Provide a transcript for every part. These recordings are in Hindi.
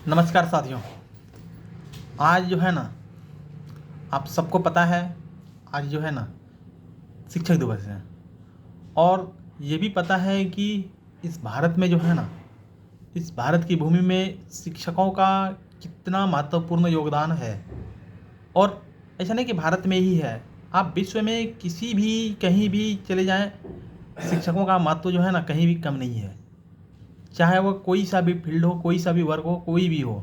नमस्कार साथियों। आज जो है ना, आप सबको पता है, आज जो है ना शिक्षक दिवस है। और ये भी पता है कि इस भारत में जो है ना, इस भारत की भूमि में शिक्षकों का कितना महत्वपूर्ण योगदान है। और ऐसा नहीं कि भारत में ही है, आप विश्व में किसी भी कहीं भी चले जाएं, शिक्षकों का महत्व जो है ना कहीं भी कम नहीं है। चाहे वह कोई सा भी फील्ड हो, कोई सा भी वर्क हो, कोई भी हो।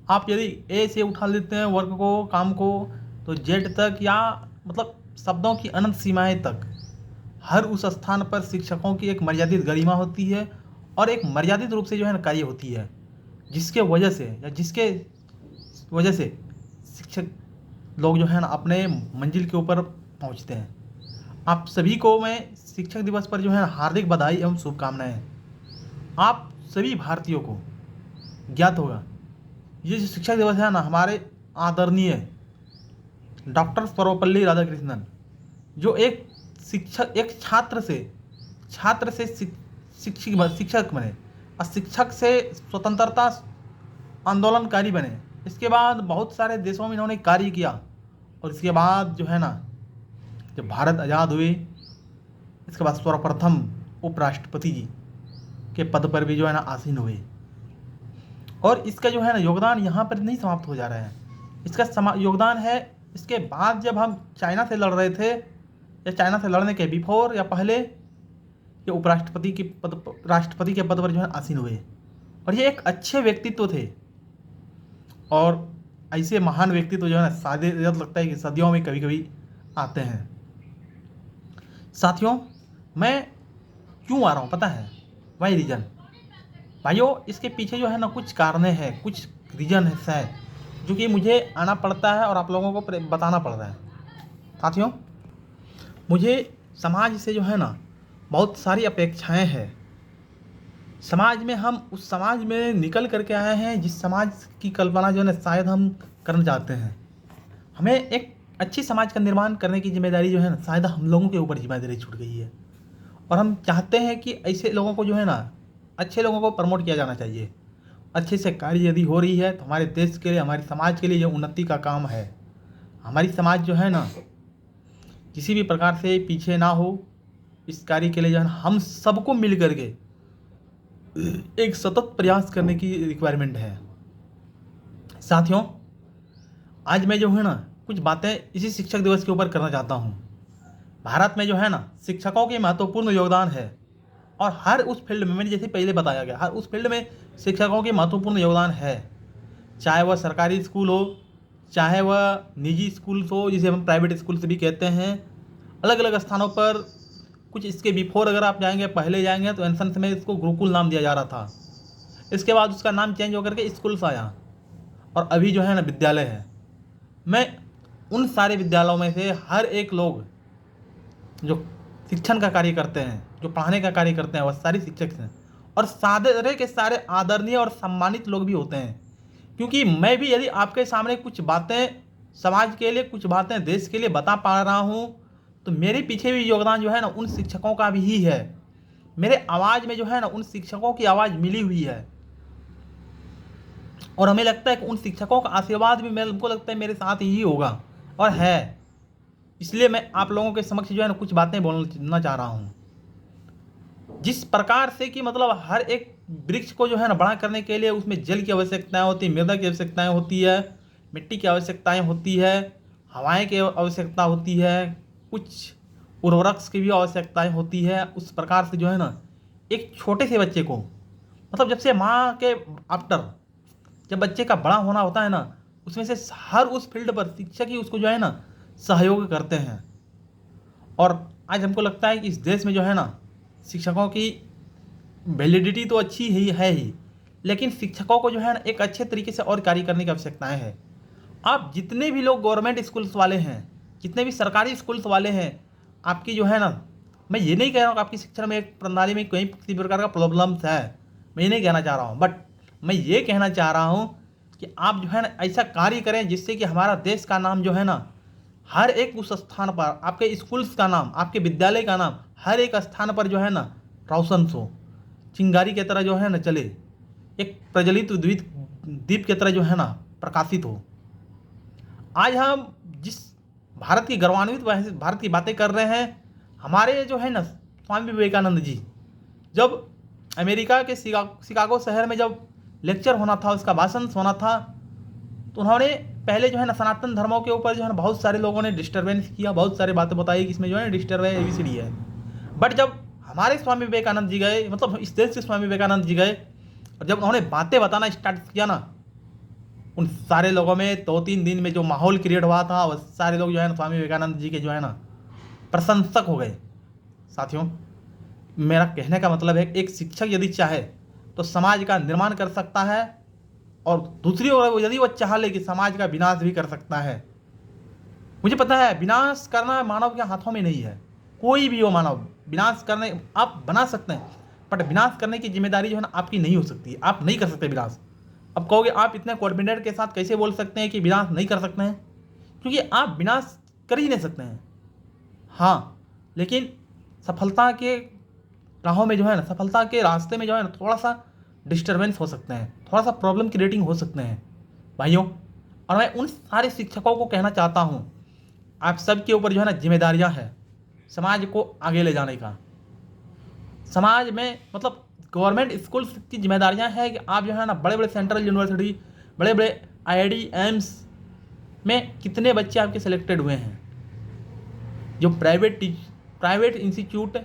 आप यदि ए से उठा लेते हैं वर्क को, काम को, तो जेड तक, या मतलब शब्दों की अनंत सीमाएं तक, हर उस स्थान पर शिक्षकों की एक मर्यादित गरिमा होती है और एक मर्यादित रूप से जो है ना कार्य होती है, जिसके वजह से या जिसके वजह से शिक्षक लोग जो है ना अपने मंजिल के ऊपर पहुंचते हैं। आप सभी को मैं शिक्षक दिवस पर जो है ना हार्दिक बधाई एवं शुभकामनाएं। आप सभी भारतीयों को ज्ञात होगा, ये जो शिक्षक दिवस है ना, हमारे आदरणीय डॉक्टर सर्वपल्ली राधाकृष्णन, जो एक शिक्षक, एक छात्र से शिक्षक बने और शिक्षक से स्वतंत्रता आंदोलनकारी बने। इसके बाद बहुत सारे देशों में इन्होंने कार्य किया और इसके बाद जो है ना, जब भारत आज़ाद हुए, इसके बाद सर्वप्रथम उपराष्ट्रपति जी के पद पर भी जो है ना आसीन हुए। और इसका जो है ना योगदान यहाँ पर नहीं समाप्त हो जा रहा है, इसका योगदान है इसके बाद, जब हम चाइना से लड़ रहे थे, या चाइना से लड़ने के बिफोर या पहले, ये राष्ट्रपति के पद पर जो है आसीन हुए। और ये एक अच्छे व्यक्तित्व थे। और ऐसे महान व्यक्तित्व जो है ना शायद लगता है कि सदियों में कभी कभी आते हैं। साथियों, मैं क्यों आ रहा हूँ पता है? वही रीज़न भाइयों, इसके पीछे जो है ना कुछ कारण है, कुछ रीज़न है जो कि मुझे आना पड़ता है और आप लोगों को बताना पड़ रहा है। साथियों, मुझे समाज से जो है ना बहुत सारी अपेक्षाएं हैं। समाज में हम उस समाज में निकल करके आए हैं जिस समाज की कल्पना जो है ना शायद हम करना चाहते हैं। हमें एक अच्छी समाज का निर्माण करने की जिम्मेदारी जो है ना शायद हम लोगों के ऊपर जिम्मेदारी छूट गई है। और हम चाहते हैं कि ऐसे लोगों को जो है ना, अच्छे लोगों को प्रमोट किया जाना चाहिए। अच्छे से कार्य यदि हो रही है तो हमारे देश के लिए, हमारे समाज के लिए ये उन्नति का काम है। हमारी समाज जो है ना किसी भी प्रकार से पीछे ना हो, इस कार्य के लिए जो है ना हम सबको मिल करके एक सतत प्रयास करने की रिक्वायरमेंट है। साथियों, आज मैं जो है ना कुछ बातें इसी शिक्षक दिवस के ऊपर करना चाहता हूँ। भारत में जो है ना शिक्षकों की महत्वपूर्ण योगदान है और हर उस फील्ड में, मैंने जैसे पहले बताया गया, हर उस फील्ड में शिक्षकों की महत्वपूर्ण योगदान है। चाहे वह सरकारी स्कूल हो, चाहे वह निजी स्कूल्स हो, जिसे हम प्राइवेट स्कूल्स भी कहते हैं। अलग अलग स्थानों पर, कुछ इसके बिफोर अगर आप जाएंगे, पहले जाएंगे तो एंशन में इसको गुरुकुल नाम दिया जा रहा था। इसके बाद उसका नाम चेंज होकर के स्कूल्स आया और अभी जो है ना विद्यालय है। मैं उन सारे विद्यालयों में से हर एक लोग जो शिक्षण का कार्य करते हैं, जो पढ़ाने का कार्य करते हैं, वह सारे शिक्षक हैं। और सारे के सारे आदरणीय और सम्मानित लोग भी होते हैं। क्योंकि मैं भी यदि आपके सामने कुछ बातें समाज के लिए, कुछ बातें देश के लिए बता पा रहा हूँ, तो मेरे पीछे भी योगदान जो है ना उन शिक्षकों का भी ही है। मेरे आवाज़ में जो है ना उन शिक्षकों की आवाज़ मिली हुई है। और हमें लगता है कि उन शिक्षकों का आशीर्वाद भी हमको लगता है मेरे साथ ही होगा और है। इसलिए मैं आप लोगों के समक्ष जो है ना कुछ बातें बोलना चाह रहा हूँ। जिस प्रकार से कि मतलब हर एक वृक्ष को जो है ना बड़ा करने के लिए उसमें जल की आवश्यकताएं होती है, मृदा की आवश्यकताएं होती है, मिट्टी की आवश्यकताएं होती है, हवाएं की आवश्यकता होती है, कुछ उर्वरक की भी आवश्यकताएं होती है। उस प्रकार से जो है ना एक छोटे से बच्चे को, मतलब जब से माँ के आफ्टर जब बच्चे का बड़ा होना होता है ना, उसमें से हर उस फील्ड पर शिक्षक ही उसको जो है ना सहयोग करते हैं। और आज हमको लगता है कि इस देश में जो है ना शिक्षकों की वैलिडिटी तो अच्छी ही है ही, लेकिन शिक्षकों को जो है ना एक अच्छे तरीके से और कार्य करने की आवश्यकताएं हैं। आप जितने भी लोग गवर्नमेंट स्कूल्स वाले हैं, जितने भी सरकारी स्कूल्स वाले हैं, आपकी जो है ना, मैं ये नहीं कह रहा हूँ कि आपकी शिक्षा में एक प्रणाली में कोई किसी प्रकार का प्रॉब्लम्स है, मैं ये नहीं कहना चाह रहा हूँ। बट मैं ये कहना चाह रहा हूँ कि आप जो है ना ऐसा कार्य करें जिससे कि हमारा देश का नाम जो है ना हर एक उस स्थान पर, आपके स्कूल्स का नाम, आपके विद्यालय का नाम हर एक स्थान पर जो है ना रोशन हो, चिंगारी की तरह जो है ना चले, एक प्रज्वलित विद्युत दीप की तरह जो है ना प्रकाशित हो। आज हम जिस भारत की गौरवान्वित भारत की बातें कर रहे हैं, हमारे जो है ना स्वामी विवेकानंद जी, जब अमेरिका के शिकागो शहर में जब लेक्चर होना था, उसका भाषण होना था, तो उन्होंने पहले जो है ना सनातन धर्मों के ऊपर जो है ना बहुत सारे लोगों ने डिस्टर्बेंस किया, बहुत सारी बातें बताई कि इसमें जो है डिस्टर्ब है, एबीसीडी है। बट जब हमारे स्वामी विवेकानंद जी गए, मतलब इस देश के स्वामी विवेकानंद जी गए, और जब उन्होंने बातें बताना स्टार्ट किया ना, उन सारे लोगों में 2-3 दिन में जो माहौल क्रिएट हुआ था, वो सारे लोग जो है ना स्वामी विवेकानंद जी के जो है ना प्रशंसक हो गए। साथियों, मेरा कहने का मतलब है, एक शिक्षक यदि चाहे तो समाज का निर्माण कर सकता है, और दूसरी ओर यदि वो चाह ले कि समाज का विनाश भी कर सकता है। मुझे पता है विनाश करना मानव के हाथों में नहीं है, कोई भी हो मानव, विनाश करने आप बना सकते हैं, बट विनाश करने की जिम्मेदारी जो है ना आपकी नहीं हो सकती, आप नहीं कर सकते विनाश। अब कहोगे आप इतने कॉन्फिडेंट के साथ कैसे बोल सकते हैं कि विनाश नहीं कर सकते हैं? क्योंकि आप विनाश कर ही नहीं सकते हैं। हाँ, लेकिन सफलता के राहों में जो है ना, सफलता के रास्ते में जो है ना थोड़ा सा डिस्टर्बेंस हो सकते हैं, थोड़ा सा प्रॉब्लम क्रिएटिंग हो सकते हैं भाइयों। और मैं उन सारे शिक्षकों को कहना चाहता हूँ, आप सबके ऊपर जो है ना जिम्मेदारियाँ हैं समाज को आगे ले जाने का। समाज में मतलब गवर्नमेंट स्कूल की जिम्मेदारियाँ हैं कि आप जो है ना बड़े बड़े सेंट्रल यूनिवर्सिटी, बड़े बड़े आईआईटी, एम्स में कितने बच्चे आपके सिलेक्टेड हुए हैं। जो private institute,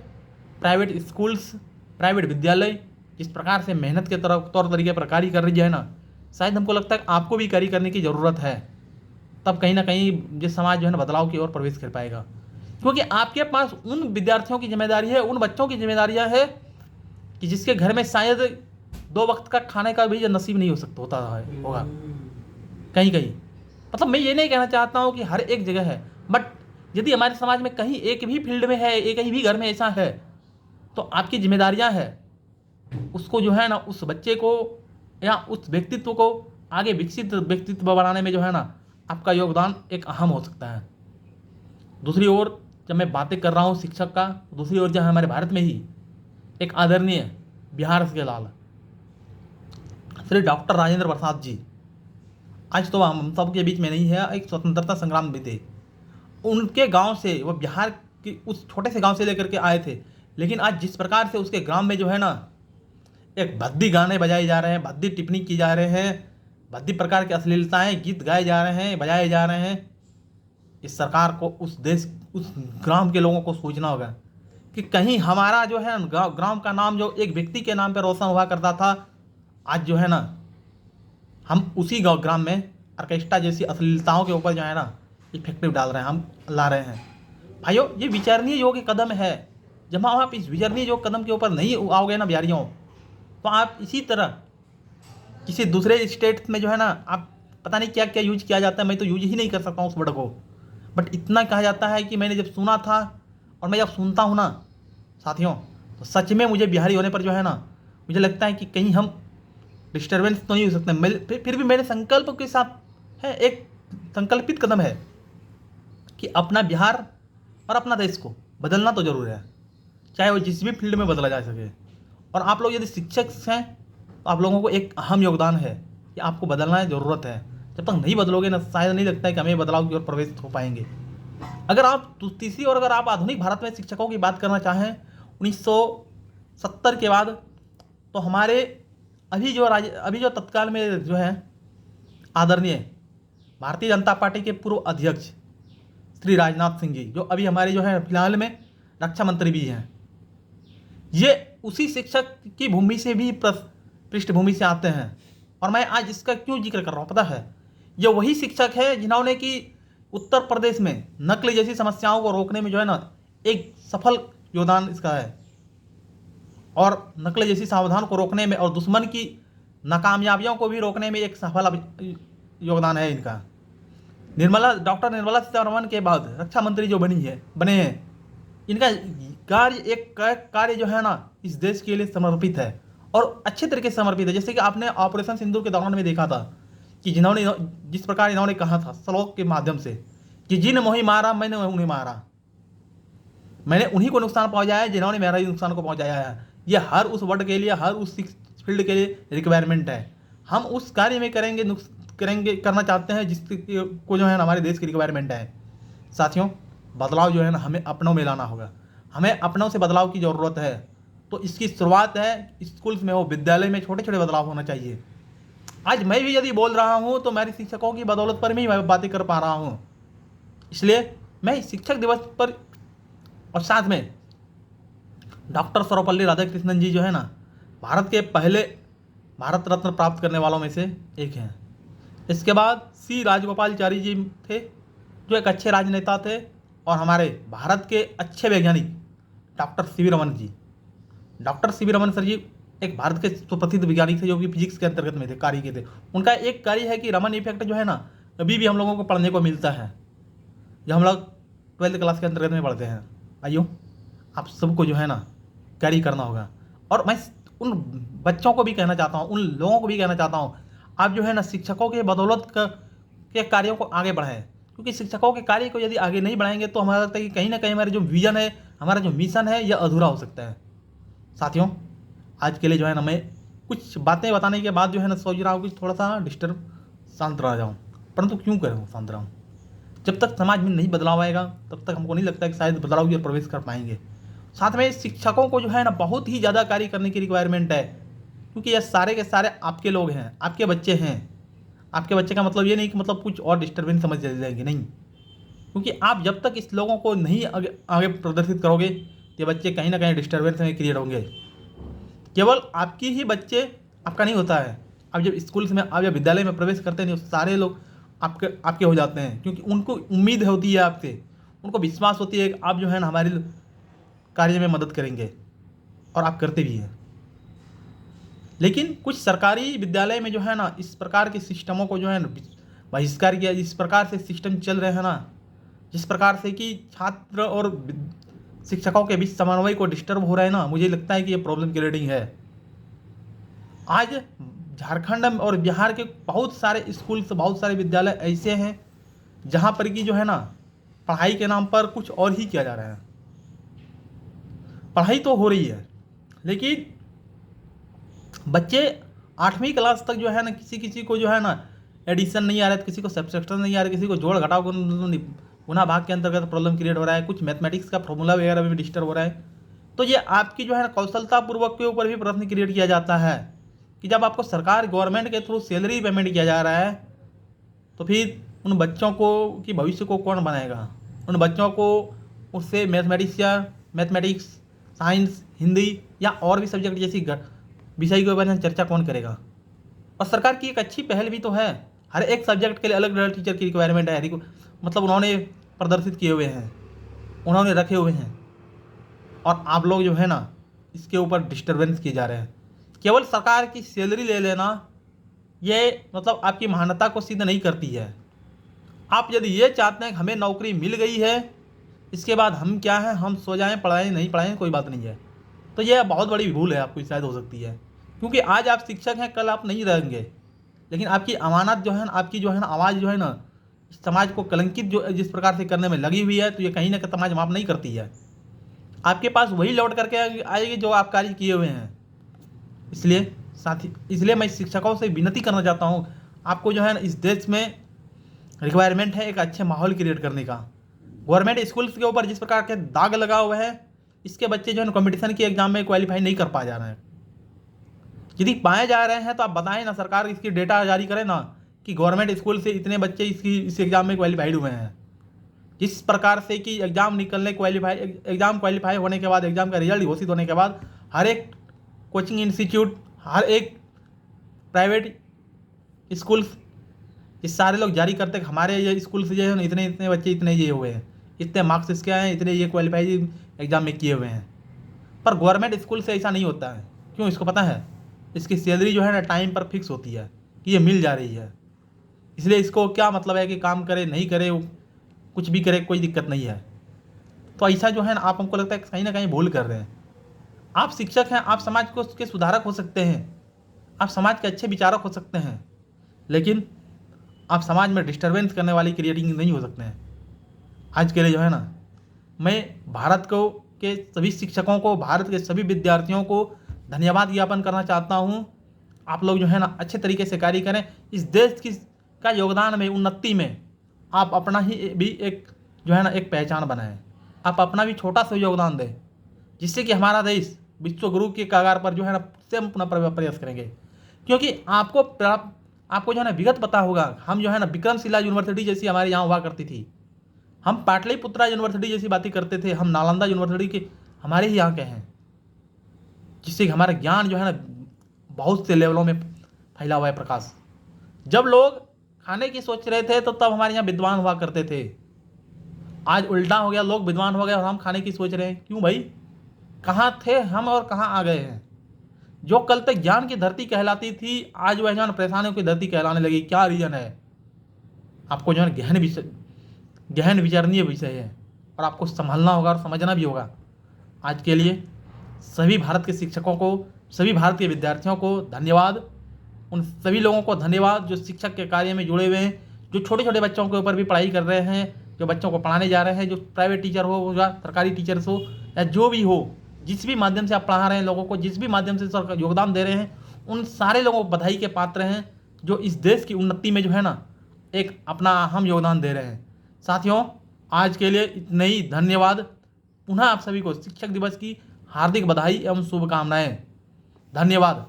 private schools, private विद्यालय जिस प्रकार से मेहनत के तरफ तौर तरीके पर कार्य कर रही है ना, शायद हमको लगता है आपको भी कार्य करने की ज़रूरत है। तब कहीं ना कहीं ये समाज जो है ना बदलाव की ओर प्रवेश कर पाएगा, क्योंकि आपके पास उन विद्यार्थियों की जिम्मेदारी है, उन बच्चों की जिम्मेदारियाँ है कि जिसके घर में शायद 2 वक्त का खाने का भी नसीब नहीं हो सकता होगा कहीं कहीं। मतलब मैं ये नहीं कहना चाहता हूँ कि हर एक जगह है, बट यदि हमारे समाज में कहीं एक भी फील्ड में है, एक ही भी घर में ऐसा है, तो आपकी जिम्मेदारियाँ है उसको जो है ना उस बच्चे को या उस व्यक्तित्व को आगे विकसित व्यक्तित्व बनाने में जो है ना आपका योगदान एक अहम हो सकता है। दूसरी ओर जब मैं बातें कर रहा हूँ शिक्षक का, दूसरी ओर जो है हमारे भारत में ही एक आदरणीय बिहार के लाल श्री डॉक्टर राजेंद्र प्रसाद जी, आज तो हम सब के बीच में नहीं है, एक स्वतंत्रता संग्राम भी थे। उनके गांव से, वो बिहार की उस छोटे से गांव से लेकर के आए थे, लेकिन आज जिस प्रकार से उसके ग्राम में जो है ना एक भद्दी गाने बजाए जा रहे हैं, भद्दी टिप्पणी की जा रहे हैं, भद्दी प्रकार की अश्लीलताएं गीत गाए जा रहे हैं, बजाए जा रहे हैं, इस सरकार को उस देश, उस ग्राम के लोगों को सोचना होगा कि कहीं हमारा जो है ग्राम का नाम जो एक व्यक्ति के नाम पर रोशन हुआ करता था, आज जो है ना हम उसी ग्राम में ऑर्केस्ट्रा जैसी अश्लीलताओं के ऊपर जो है ना इफेक्टिव डाल रहे हैं, हम ला रहे हैं। भाइयों, ये विचारणीय योग्य कदम है। जब आप इस विचारणीय योग्य कदम के ऊपर नहीं आओगे ना बिहारियों, तो आप इसी तरह किसी दूसरे स्टेट में जो है ना आप पता नहीं क्या क्या यूज किया जाता है, मैं तो यूज ही नहीं कर सकता हूँ उस वर्ड को, बट इतना कहा जाता है कि मैंने जब सुना था और मैं जब सुनता हूँ ना साथियों, तो सच में मुझे बिहारी होने पर जो है ना मुझे लगता है कि कहीं हम डिस्टर्बेंस तो नहीं हो सकते। फिर भी मेरे संकल्प के साथ है, एक संकल्पित कदम है कि अपना बिहार और अपना देश को बदलना तो जरूर है, चाहे वो जिस भी फील्ड में बदला जा सके। और आप लोग यदि शिक्षक हैं तो आप लोगों को एक अहम योगदान है कि आपको बदलना है, ज़रूरत है। जब तक नहीं बदलोगे ना, शायद नहीं लगता है कि हमें बदलाव की ओर प्रवेश हो पाएंगे। अगर आप तीसरी और अगर आप आधुनिक भारत में शिक्षकों की बात करना चाहें 1970 के बाद, तो हमारे अभी जो तत्काल में जो है आदरणीय भारतीय जनता पार्टी के पूर्व अध्यक्ष श्री राजनाथ सिंह जी, जो अभी हमारे जो है फिलहाल में रक्षा मंत्री भी हैं, ये उसी शिक्षक की भूमि से भी पृष्ठभूमि से आते हैं। और मैं आज इसका क्यों जिक्र कर रहा हूँ पता है, ये वही शिक्षक है जिन्होंने कि उत्तर प्रदेश में नक्ल जैसी समस्याओं को रोकने में जो है ना एक सफल योगदान इसका है, और नक्ल जैसी सावधान को रोकने में और दुश्मन की नाकामयाबियों को भी रोकने में एक सफल योगदान है इनका। डॉक्टर निर्मला सीतारमण के बाद रक्षा मंत्री जो बने हैं, इनका कार्य जो है ना इस देश के लिए समर्पित है और अच्छे तरीके से समर्पित है। जैसे कि आपने ऑपरेशन सिंदूर के दौरान में देखा था कि जिस प्रकार इन्होंने कहा था श्लोक के माध्यम से कि जिन मोहि मारा मैंने उन्हें मारा, मैंने उन्हीं को नुकसान पहुंचाया है जिन्होंने मेरा ही नुकसान को पहुंचाया है। यह हर उस वर्ड के लिए, हर उस फील्ड के लिए रिक्वायरमेंट है। हम उस कार्य में करना चाहते हैं जिसको को जो है ना हमारे देश की रिक्वायरमेंट है। साथियों, बदलाव जो है ना हमें अपनों में लाना होगा, हमें अपनों से बदलाव की ज़रूरत है। तो इसकी शुरुआत है स्कूल्स में, वो विद्यालय में छोटे छोटे बदलाव होना चाहिए। आज मैं भी यदि बोल रहा हूँ तो मेरे शिक्षकों की बदौलत पर भी मैं बातें कर पा रहा हूँ। इसलिए मैं शिक्षक दिवस पर, और साथ में डॉक्टर सर्वपल्ली राधाकृष्णन जी जो है ना भारत के पहले भारत रत्न प्राप्त करने वालों में से एक हैं। इसके बाद सी राजगोपालचारी जी थे, जो एक अच्छे राजनेता थे, और हमारे भारत के अच्छे वैज्ञानिक doctor CV Raman ji. Doctor CV Raman sir जी एक भारत के सुप्रसिद्ध वैज्ञानिक थे, जो कि फिजिक्स के अंतर्गत में थे, कार्य के थे। उनका एक कार्य है कि रमन इफेक्ट जो है ना अभी भी हम लोगों को पढ़ने को मिलता है, जो हम लोग 12th क्लास के अंतर्गत में पढ़ते हैं। आइयो, आप सबको जो है ना कैरी करना होगा। और मैं उन बच्चों को भी कहना चाहता हूँ, उन लोगों को भी कहना चाहता हूँ, आप जो है ना शिक्षकों के बदौलत के कार्यों को आगे बढ़ाएं। क्योंकि शिक्षकों के कार्य को यदि आगे नहीं बढ़ाएंगे तो हमारा लगता है कि कहीं ना कहीं हमारा जो विजन है, हमारा जो मिशन है, यह अधूरा हो सकता है। साथियों, आज के लिए जो है ना मैं कुछ बातें बताने के बाद जो है ना सोच रहा हूँ कि थोड़ा सा डिस्टर्ब शांत रह जाऊँ, परंतु क्यों करूँ शांत रहूँ? जब तक समाज में नहीं बदलाव आएगा तब तक हमको नहीं लगता कि शायद बदलाव की प्रवेश कर पाएंगे। साथ में शिक्षकों को जो है ना बहुत ही ज़्यादा कार्य करने की रिक्वायरमेंट है, क्योंकि ये सारे के सारे आपके लोग हैं, आपके बच्चे हैं। आपके बच्चे का मतलब ये नहीं कि मतलब कुछ और डिस्टर्बेंस समझ जाएंगे, नहीं। क्योंकि आप जब तक इस लोगों को नहीं आगे प्रदर्शित करोगे, ये बच्चे कहीं ना कहीं डिस्टर्बेंस में क्रिएट होंगे। केवल आपकी ही बच्चे आपका नहीं होता है। आप जब स्कूल्स में, आप जब विद्यालय में प्रवेश करते हैं, सारे लोग आपके हो जाते हैं, क्योंकि उनको उम्मीद होती है आपसे, उनको विश्वास होती है कि आप जो है ना हमारे कार्य में मदद करेंगे, और आप करते भी हैं। लेकिन कुछ सरकारी विद्यालय में जो है ना इस प्रकार के सिस्टमों को जो है ना बहिष्कार किया, इस प्रकार से सिस्टम चल रहे हैं ना, जिस प्रकार से कि छात्र और शिक्षकों के बीच समन्वय को डिस्टर्ब हो रहा है ना, मुझे लगता है कि ये प्रॉब्लम क्रिएटिंग है। आज झारखंड और बिहार के बहुत सारे स्कूल्स, बहुत सारे विद्यालय ऐसे हैं जहाँ पर कि जो है ना पढ़ाई के नाम पर कुछ और ही किया जा रहा है। पढ़ाई तो हो रही है, लेकिन बच्चे 8वीं क्लास तक जो है ना किसी को जो है ना एडिशन नहीं आ रहा है, किसी को सब्सट्रैक्शन नहीं आ रहा है, किसी को जोड़ घटाव गुना भाग के अंतर्गत प्रॉब्लम क्रिएट हो रहा है, कुछ मैथमेटिक्स का फॉर्मूला वगैरह में डिस्टर्ब हो रहा है। तो ये आपकी जो है ना कौशलतापूर्वक के ऊपर भी प्रश्न क्रिएट किया जाता है कि जब आपको सरकार गवर्नमेंट के थ्रू सैलरी पेमेंट किया जा रहा है, तो फिर उन बच्चों को कि भविष्य को कौन बनाएगा? उन बच्चों को उससे मैथमेटिक्स, साइंस, हिंदी या और भी सब्जेक्ट जैसी विषय के बारे में चर्चा कौन करेगा? और सरकार की एक अच्छी पहल भी तो है, हर एक सब्जेक्ट के लिए अलग अलग टीचर की रिक्वायरमेंट है, मतलब उन्होंने प्रदर्शित किए हुए हैं, उन्होंने रखे हुए हैं, और आप लोग जो है ना इसके ऊपर डिस्टर्बेंस किए जा रहे हैं। केवल सरकार की सैलरी ले लेना ये मतलब आपकी महानता को सिद्ध नहीं करती है। आप यदि ये चाहते हैं कि हमें नौकरी मिल गई है, इसके बाद हम क्या हैं, हम सो जाएं, पढ़ाएं नहीं पढ़ाएं कोई बात नहीं है, तो यह बहुत बड़ी भूल है, आपको शायद हो सकती है। क्योंकि आज आप शिक्षक हैं, कल आप नहीं रहेंगे, लेकिन आपकी अमानत जो है ना, आपकी जो है ना आवाज़ जो है ना समाज को कलंकित जो जिस प्रकार से करने में लगी हुई है, तो ये कहीं ना कहीं समाज माफ़ नहीं करती है। आपके पास वही लौट करके आएगी जो आप कार्य किए हुए हैं। इसलिए मैं शिक्षकों से विनती करना चाहता हूँ, आपको जो है ना इस देश में रिक्वायरमेंट है एक अच्छे माहौल क्रिएट करने का। गवर्नमेंट स्कूल्स के ऊपर जिस प्रकार के दाग लगा हुआ है, इसके बच्चे जो है ना कंपटीशन के एग्जाम में क्वालिफाई नहीं कर पा जा रहे हैं। यदि पाए जा रहे हैं तो आप बताएं ना, सरकार इसकी डेटा जारी करे ना कि गवर्नमेंट स्कूल से इतने बच्चे इस एग्ज़ाम में क्वालिफाइड हुए हैं। जिस प्रकार से कि एग्ज़ाम क्वालिफाई होने के बाद, एग्ज़ाम का रिजल्ट घोषित होने के बाद, हर एक कोचिंग इंस्टीट्यूट, हर एक प्राइवेट स्कूल्स, ये सारे लोग जारी करते हैं कि हमारे ये स्कूल से जो है ना इतने इतने बच्चे इतने ये हुए हैं, इतने मार्क्स इसके आए हैं, इतने ये क्वालिफाई एग्ज़ाम में किए हुए हैं। पर गवर्नमेंट स्कूल से ऐसा नहीं होता है। क्यों? इसको पता है, इसकी सैलरी जो है ना टाइम पर फिक्स होती है कि ये मिल जा रही है। इसलिए इसको क्या मतलब है कि काम करे नहीं करे, कुछ भी करे, कोई दिक्कत नहीं है। तो ऐसा जो है ना आप, हमको लगता है कहीं ना कहीं भूल कर रहे हैं। आप शिक्षक हैं, आप समाज को के सुधारक हो सकते हैं, आप समाज के अच्छे विचारक हो सकते हैं, लेकिन आप समाज में डिस्टर्बेंस करने वाली क्रिएटिंग नहीं हो सकते हैं। आज के लिए जो है ना मैं भारत को के सभी शिक्षकों को, भारत के सभी विद्यार्थियों को धन्यवाद ज्ञापन करना चाहता हूँ आप लोग जो है ना अच्छे तरीके से कार्य करें। इस देश की का योगदान में, उन्नति में आप अपना ही भी एक जो है ना एक पहचान बनाएं। आप अपना भी छोटा सा योगदान दें, जिससे कि हमारा देश विश्व गुरु के कगार पर जो है ना से हम पुनः प्रयास करेंगे। क्योंकि आपको जो है ना विगत पता होगा, हम जो है ना विक्रमशिला यूनिवर्सिटी जैसी हमारे यहाँ हुआ करती थी, हम पाटलिपुत्रा यूनिवर्सिटी जैसी बातें करते थे, हम नालंदा यूनिवर्सिटी के हमारे ही यहाँ के हैं, जिससे कि हमारा ज्ञान जो है ना बहुत से लेवलों में फैला हुआ है प्रकाश। जब लोग खाने की सोच रहे थे तो तब हमारे यहाँ विद्वान हुआ करते थे। आज उल्टा हो गया, लोग विद्वान हो गए और हम खाने की सोच रहे हैं। क्यों भाई? कहाँ थे हम और कहाँ आ गए हैं? जो कल तक ज्ञान की धरती कहलाती थी, आज वह जो है परेशानियों की धरती कहलाने लगी। क्या रीजन है? आपको जो है गहन विचारणीय विषय है और आपको संभालना होगा और समझना भी होगा। आज के लिए सभी भारत के शिक्षकों को, सभी भारत के विद्यार्थियों को धन्यवाद। उन सभी लोगों को धन्यवाद जो शिक्षक के कार्य में जुड़े हुए हैं, जो छोटे छोटे बच्चों के ऊपर भी पढ़ाई कर रहे हैं, जो बच्चों को पढ़ाने जा रहे हैं, जो प्राइवेट टीचर हो या सरकारी टीचर्स हो या जो भी हो, जिस भी माध्यम से आप पढ़ा रहे हैं लोगों को, जिस भी माध्यम से सरकार योगदान दे रहे हैं, उन सारे लोगों को बधाई के पात्र हैं जो इस देश की उन्नति में जो है ना एक अपना अहम योगदान दे रहे हैं। साथियों, आज के लिए इतना ही। धन्यवाद। पुनः आप सभी को शिक्षक दिवस की हार्दिक बधाई एवं शुभकामनाएं। धन्यवाद।